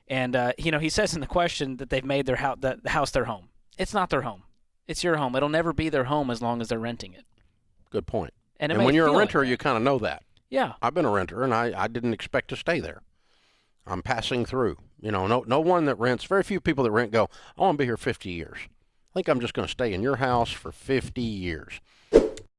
And, he says in the question that they've made the house their home. It's not their home. It's your home. It'll never be their home as long as they're renting it. Good point. And when you're a feel renter, like that. you kind of know that. Yeah. I've been a renter, and I didn't expect to stay there. I'm passing through. No one that rents, very few people that rent go, I want to be here 50 years. I think I'm just going to stay in your house for 50 years.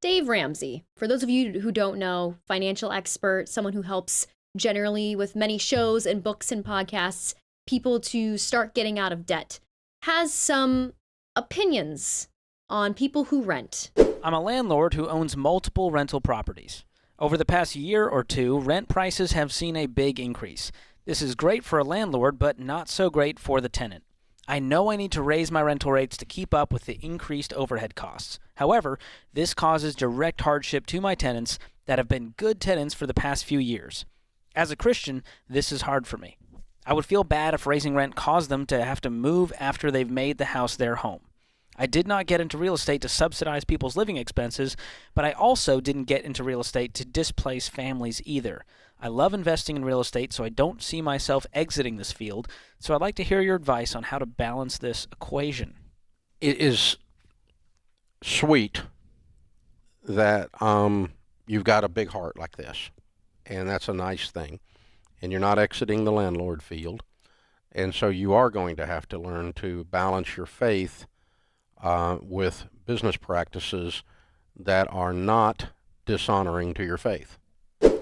Dave Ramsey, for those of you who don't know, financial expert, someone who helps generally with many shows and books and podcasts, people to start getting out of debt, has some opinions on people who rent. I'm a landlord who owns multiple rental properties. Over the past year or two, rent prices have seen a big increase. This is great for a landlord, but not so great for the tenant. I know I need to raise my rental rates to keep up with the increased overhead costs. However, this causes direct hardship to my tenants that have been good tenants for the past few years. As a Christian, this is hard for me. I would feel bad if raising rent caused them to have to move after they've made the house their home. I did not get into real estate to subsidize people's living expenses, but I also didn't get into real estate to displace families either. I love investing in real estate, so I don't see myself exiting this field, so I'd like to hear your advice on how to balance this equation. It is sweet that you've got a big heart like this, and that's a nice thing, and you're not exiting the landlord field, and so you are going to have to learn to balance your faith with business practices that are not dishonoring to your faith.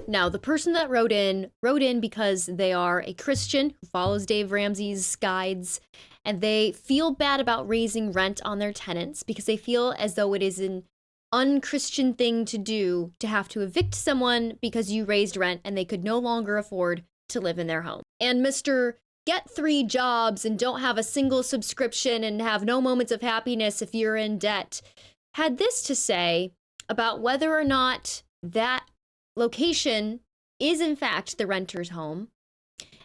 Now, the person that wrote in because they are a Christian who follows Dave Ramsey's guides, and they feel bad about raising rent on their tenants because they feel as though it is an unchristian thing to do to have to evict someone because you raised rent and they could no longer afford to live in their home. And Mr. Get 3 jobs and don't have a single subscription and have no moments of happiness if you're in debt, had this to say about whether or not that location is in fact the renter's home,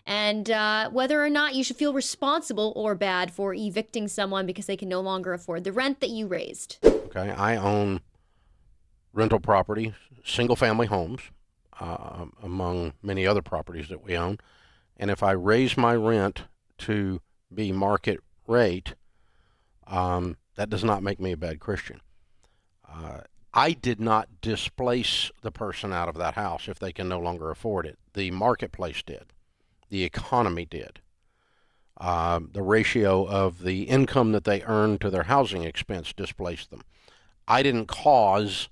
and whether or not you should feel responsible or bad for evicting someone because they can no longer afford the rent that you raised. Okay, I own rental property, single-family homes, among many other properties that we own. And if I raise my rent to be market rate, that does not make me a bad Christian. I did not displace the person out of that house if they can no longer afford it. The marketplace did. The economy did. The ratio of the income that they earned to their housing expense displaced them. I didn't cause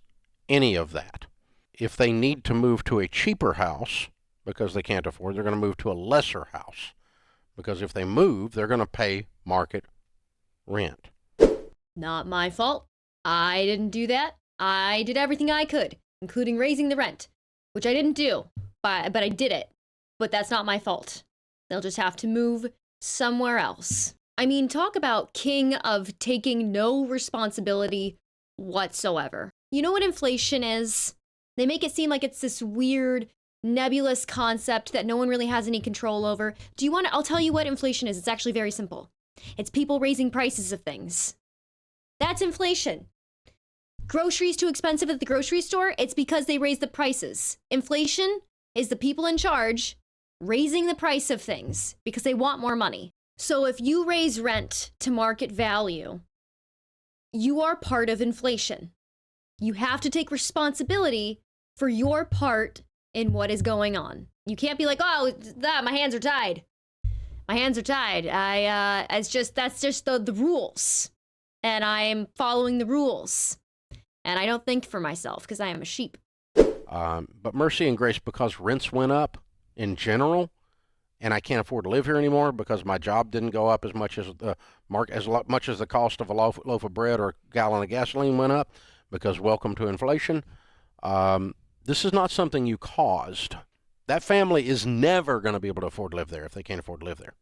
any of that. If they need to move to a cheaper house because they can't afford, they're going to move to a lesser house. Because if they move, they're going to pay market rent. Not my fault. I didn't do that. I did everything I could, including raising the rent, which I didn't do, but I did it. But that's not my fault. They'll just have to move somewhere else. I mean, talk about king of taking no responsibility whatsoever. You know what inflation is? They make it seem like it's this weird, nebulous concept that no one really has any control over. I'll tell you what inflation is. It's actually very simple. It's people raising prices of things. That's inflation. Groceries too expensive at the grocery store? It's because they raise the prices. Inflation is the people in charge raising the price of things because they want more money. So if you raise rent to market value, you are part of inflation. You have to take responsibility for your part in what is going on. You can't be like, oh, my hands are tied. My hands are tied. That's just the rules. And I am following the rules. And I don't think for myself because I am a sheep. But mercy and grace, because rents went up in general, and I can't afford to live here anymore because my job didn't go up as much as much as the cost of a loaf of bread or a gallon of gasoline went up, because welcome to inflation. This is not something you caused. That family is never going to be able to afford to live there if they can't afford to live there.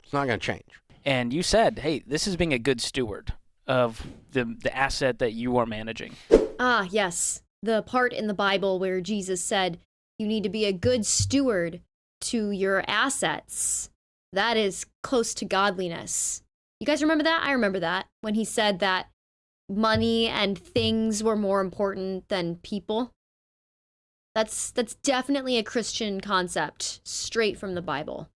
It's not going to change. And you said, hey, this is being a good steward of the asset that you are managing. Ah, yes. The part in the Bible where Jesus said you need to be a good steward to your assets. That is close to godliness. You guys remember that? I remember that when he said that money and things were more important than people. That's definitely a Christian concept straight from the Bible.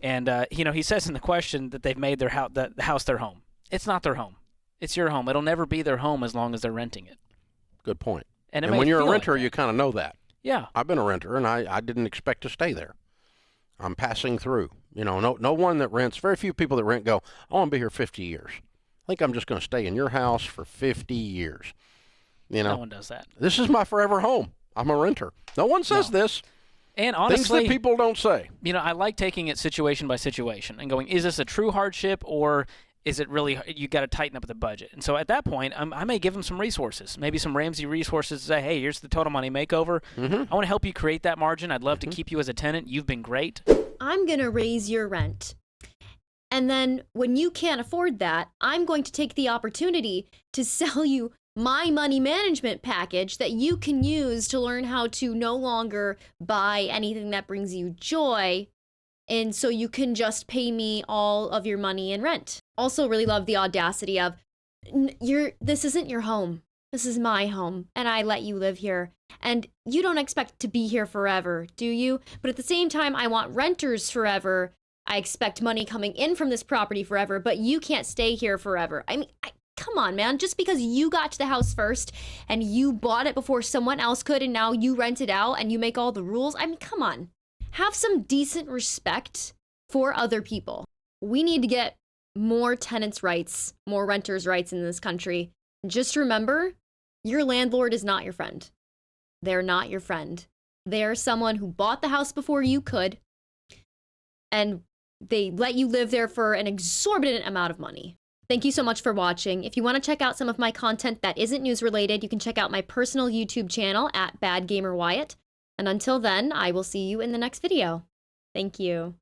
And, he says in the question that they've made the house their home. It's not their home. It's your home. It'll never be their home as long as they're renting it. Good point. And when you're a renter, like you kind of know that. Yeah. I've been a renter, and I didn't expect to stay there. I'm passing through. No one that rents, very few people that rent go, I want to be here 50 years. I think I'm just going to stay in your house for 50 years. No one does that. This is my forever home. I'm a renter. No one says this. And honestly, things that people don't say. I like taking it situation by situation and going, is this a true hardship, or is it really you got to tighten up the budget? And so at that point, I may give them some resources, maybe some Ramsey resources to say, hey, here's the total money makeover. I want to help you create that margin. I'd love to keep you as a tenant. You've been great. I'm going to raise your rent. And then when you can't afford that, I'm going to take the opportunity to sell you my money management package that you can use to learn how to no longer buy anything that brings you joy. And so you can just pay me all of your money in rent. Also really love the audacity of, this isn't your home. This is my home, and I let you live here. And you don't expect to be here forever, do you? But at the same time, I want renters forever. I expect money coming in from this property forever, but you can't stay here forever. I mean, come on, man. Just because you got to the house first and you bought it before someone else could, and now you rent it out and you make all the rules. I mean, come on. Have some decent respect for other people. We need to get more tenants' rights, more renters' rights in this country. Just remember, your landlord is not your friend. They're not your friend. They're someone who bought the house before you could, and they let you live there for an exorbitant amount of money. Thank you so much for watching. If you want to check out some of my content that isn't news related, you can check out my personal YouTube channel at Bad Gamer Wyatt. And until then, I will see you in the next video. Thank you.